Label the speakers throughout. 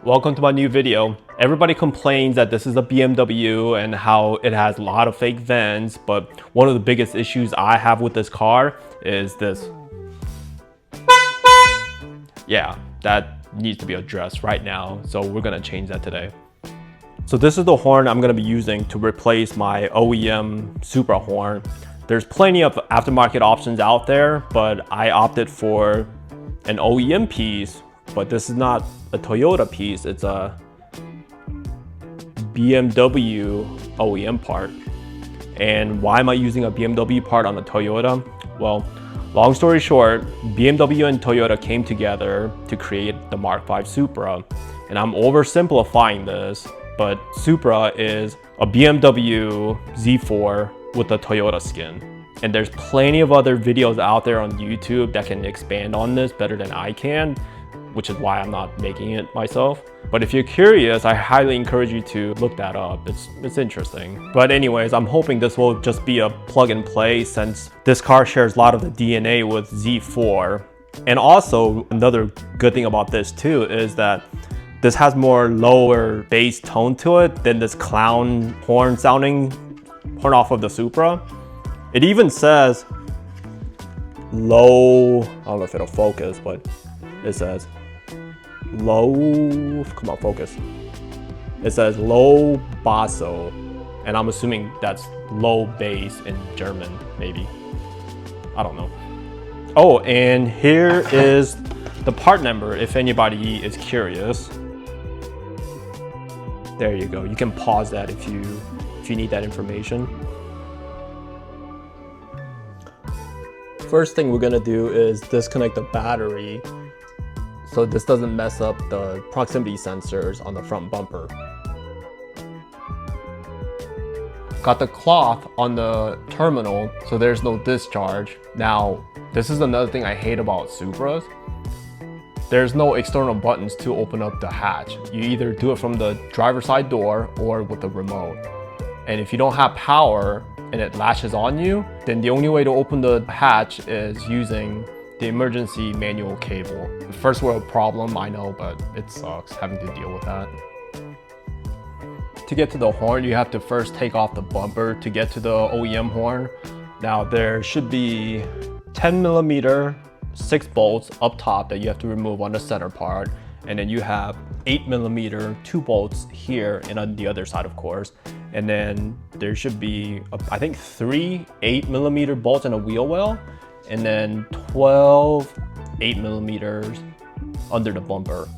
Speaker 1: Welcome to my new video. Everybody complains that this is a BMW and how it has a lot of fake vents, but one of the biggest issues I have with this car is this. Yeah, that needs to be addressed right now, so we're gonna change that today. So this is the horn I'm gonna be using to replace my OEM Supra horn. There's plenty of aftermarket options out there, but I opted for an OEM piece, but this is not a Toyota piece, it's a BMW OEM part. And why am I using a BMW part on a Toyota? Well, long story short, BMW and Toyota came together to create the MK5 Supra. And I'm oversimplifying this, but Supra is a BMW Z4 with a Toyota skin. And there's plenty of other videos out there on YouTube that can expand on this better than I can, which is why I'm not making it myself. But if you're curious, I highly encourage you to look that up. It's interesting. But anyways, I'm hoping this will just be a plug and play since this car shares a lot of the DNA with Z4. And also another good thing about this too is that this has more lower bass tone to it than this clown horn sounding horn off of the Supra. It even says low, I don't know if it'll focus, but it says low, come on, focus. It says low basso, and I'm assuming that's low bass in German, maybe. I don't know. Oh, and here is the part number if anybody is curious. There you go. You can pause that if you need that information. First thing we're gonna do is disconnect the battery so this doesn't mess up the proximity sensors on the front bumper. Got the cloth on the terminal so there's no discharge. Now, this is another thing I hate about Supras. There's no external buttons to open up the hatch. You either do it from the driver's side door or with the remote. And if you don't have power and it latches on you, then the only way to open the hatch is using the emergency manual cable. First world problem, I know, but it sucks having to deal with that. To get to the horn, you have to first take off the bumper to get to the OEM horn. Now there should be 10mm 6 bolts up top that you have to remove on the center part. And then you have 8mm 2 bolts here and on the other side, of course. And then there should be, I think, 3 8mm bolts in a wheel well, and then 12 8mm under the bumper.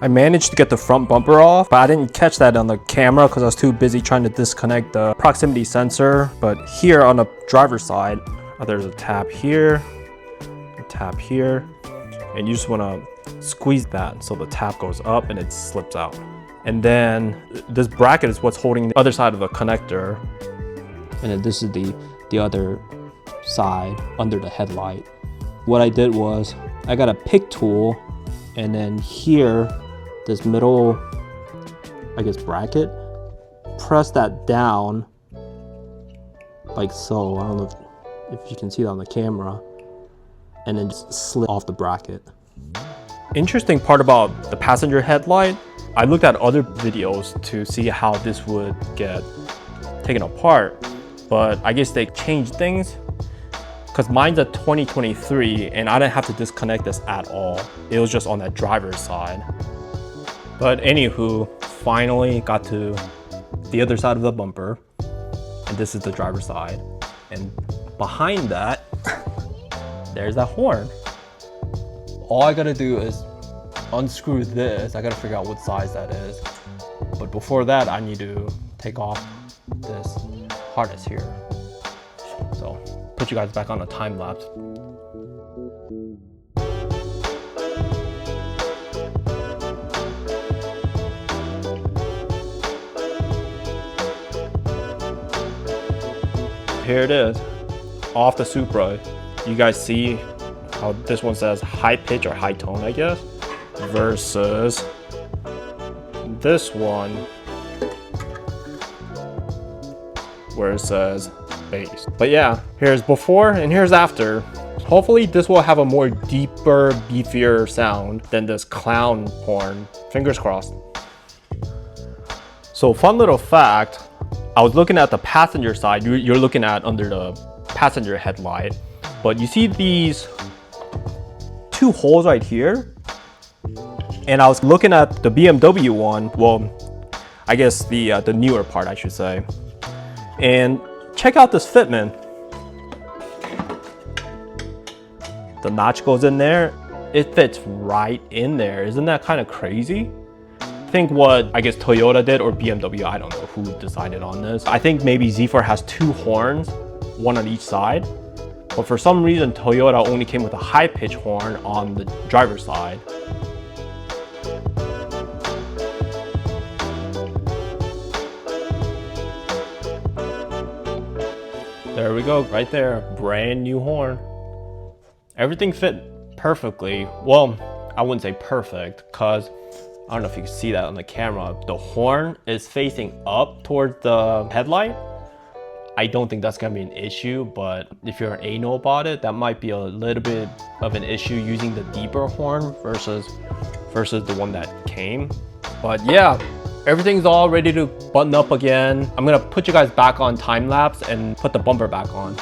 Speaker 1: I managed to get the front bumper off, but I didn't catch that on the camera because I was too busy trying to disconnect the proximity sensor. But here on the driver's side, there's a tab here, a tab here, and you just want to squeeze that so the tab goes up and it slips out. And then this bracket is what's holding the other side of the connector. And then this is the other
Speaker 2: side under the headlight. What I did was I got a pick tool, and then here, this middle, I guess, bracket, press that down like so. I don't know if you can see that on the camera, and then just slip off the bracket.
Speaker 1: Interesting part about the passenger headlight, I looked at other videos to see how this would get taken apart, but I guess they changed things because mine's a 2023 and I didn't have to disconnect this at all. It was just on that driver's side. But anywho, finally got to the other side of the bumper, and this is the driver's side. And behind that, there's that horn. All I gotta do is unscrew this. I gotta figure out what size that is. But before that, I need to take off this harness here. So, put you guys back on a time lapse. Here it is, off the Supra. You guys see how this one says high pitch or high tone, I guess, versus this one where it says bass. But yeah, here's before and here's after. Hopefully this will have a more deeper, beefier sound than this clown horn. Fingers crossed. So fun little fact, I was looking at the passenger side. You're looking at under the passenger headlight, but you see these two holes right here, and I was looking at the BMW one, well, I guess the newer part, I should say, and check out this fitment. The notch goes in there, it fits right in there. Isn't that kind of crazy? Think what I guess Toyota did, or BMW, I don't know who decided on this. I think maybe Z4 has two horns, one on each side. But for some reason, Toyota only came with a high pitch horn on the driver's side. There we go, right there, brand new horn. Everything fit perfectly. Well, I wouldn't say perfect, cause I don't know if you can see that on the camera. The horn is facing up towards the headlight. I don't think that's gonna be an issue, but if you're anal about it, that might be a little bit of an issue using the deeper horn versus the one that came. But yeah, everything's all ready to button up again. I'm gonna put you guys back on time lapse and put the bumper back on.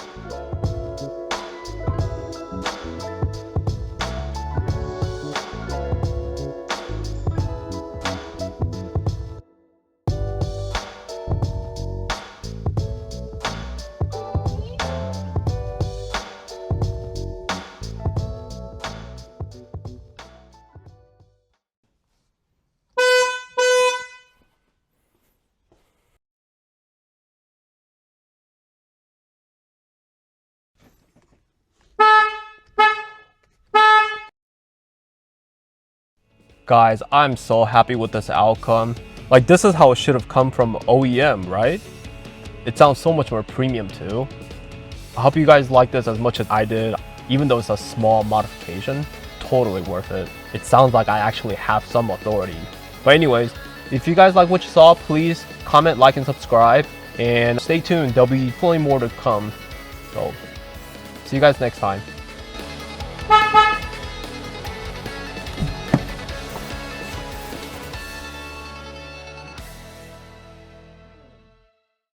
Speaker 1: Guys, I'm so happy with this outcome. Like, this is how it should have come from OEM, right? It sounds so much more premium too. I hope you guys like this as much as I did. Even though it's a small modification, totally worth it. It sounds like I actually have some authority. But anyways, if you guys like what you saw, please comment, like, and subscribe. And stay tuned, there'll be plenty more to come. So, see you guys next time.